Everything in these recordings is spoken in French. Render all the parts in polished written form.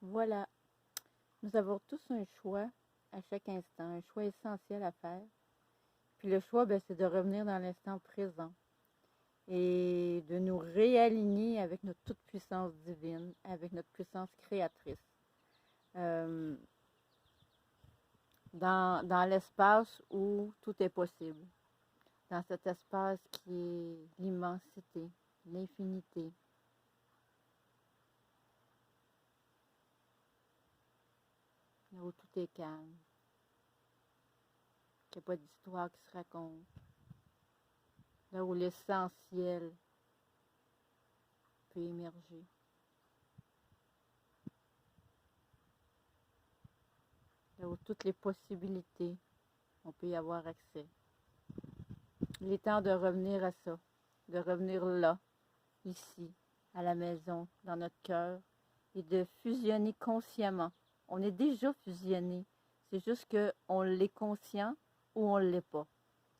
Voilà, nous avons tous un choix à chaque instant, un choix essentiel à faire. Puis le choix, ben, c'est de revenir dans l'instant présent et de nous réaligner avec notre toute-puissance divine, avec notre puissance créatrice. Euh, dans l'espace où tout est possible, dans cet espace qui est l'immensité, l'infinité, là où tout est calme, qu'il n'y a pas d'histoire qui se raconte, là où l'essentiel peut émerger, là où toutes les possibilités, on peut y avoir accès. Il est temps de revenir à ça, de revenir là, ici, à la maison, dans notre cœur, et de fusionner consciemment. On est déjà fusionné, c'est juste qu'on l'est conscient ou on ne l'est pas.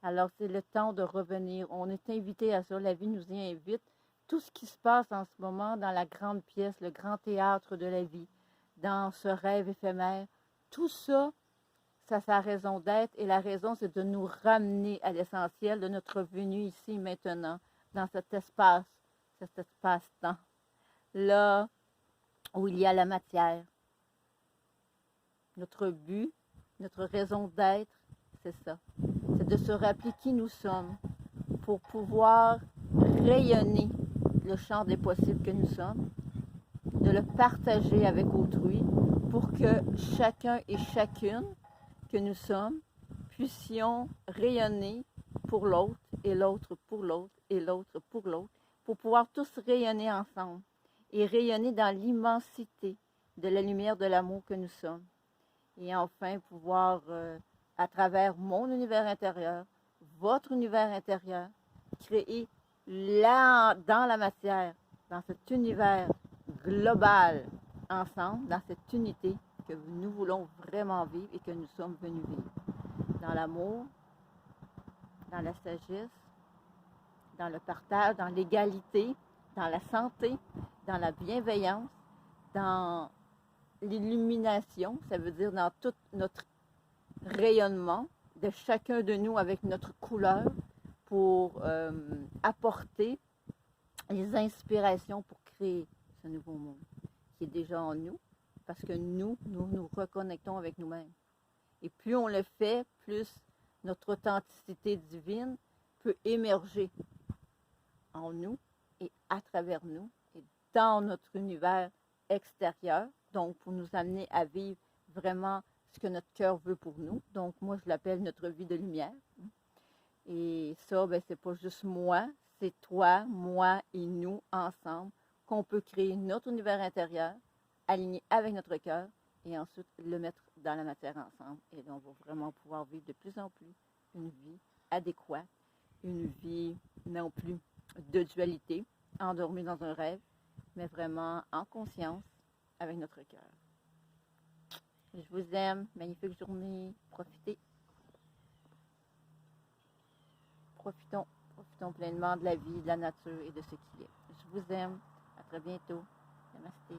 Alors c'est le temps de revenir. On est invité à ça, la vie nous y invite. Tout ce qui se passe en ce moment dans la grande pièce, le grand théâtre de la vie, dans ce rêve éphémère, tout ça, ça a sa raison d'être. Et la raison, c'est de nous ramener à l'essentiel de notre venue ici maintenant, dans cet espace-temps, là où il y a la matière. Notre but, notre raison d'être, c'est ça. C'est de se rappeler qui nous sommes pour pouvoir rayonner le champ des possibles que nous sommes, de le partager avec autrui pour que chacun et chacune que nous sommes puissions rayonner pour l'autre et l'autre pour l'autre et l'autre pour l'autre, pour pouvoir tous rayonner ensemble et rayonner dans l'immensité de la lumière de l'amour que nous sommes. Et enfin pouvoir, à travers mon univers intérieur, votre univers intérieur, créer là, dans la matière, dans cet univers global, ensemble, dans cette unité que nous voulons vraiment vivre et que nous sommes venus vivre. Dans l'amour, dans la sagesse, dans le partage, dans l'égalité, dans la santé, dans la bienveillance, dans l'illumination, ça veut dire dans tout notre rayonnement de chacun de nous avec notre couleur pour apporter les inspirations pour créer ce nouveau monde qui est déjà en nous, parce que nous nous reconnectons avec nous-mêmes. Et plus on le fait, plus notre authenticité divine peut émerger en nous et à travers nous et dans notre univers extérieur, donc pour nous amener à vivre vraiment ce que notre cœur veut pour nous. Donc moi, je l'appelle notre vie de lumière. Et ça, ben, c'est pas juste moi, c'est toi, moi et nous ensemble qu'on peut créer notre univers intérieur, aligné avec notre cœur, et ensuite le mettre dans la matière ensemble. Et donc, on va vraiment pouvoir vivre de plus en plus une vie adéquate, une vie non plus de dualité, endormie dans un rêve, mais vraiment en conscience avec notre cœur. Je vous aime, magnifique journée, profitons pleinement de la vie, de la nature et de ce qui est. Je vous aime, à très bientôt. Namasté.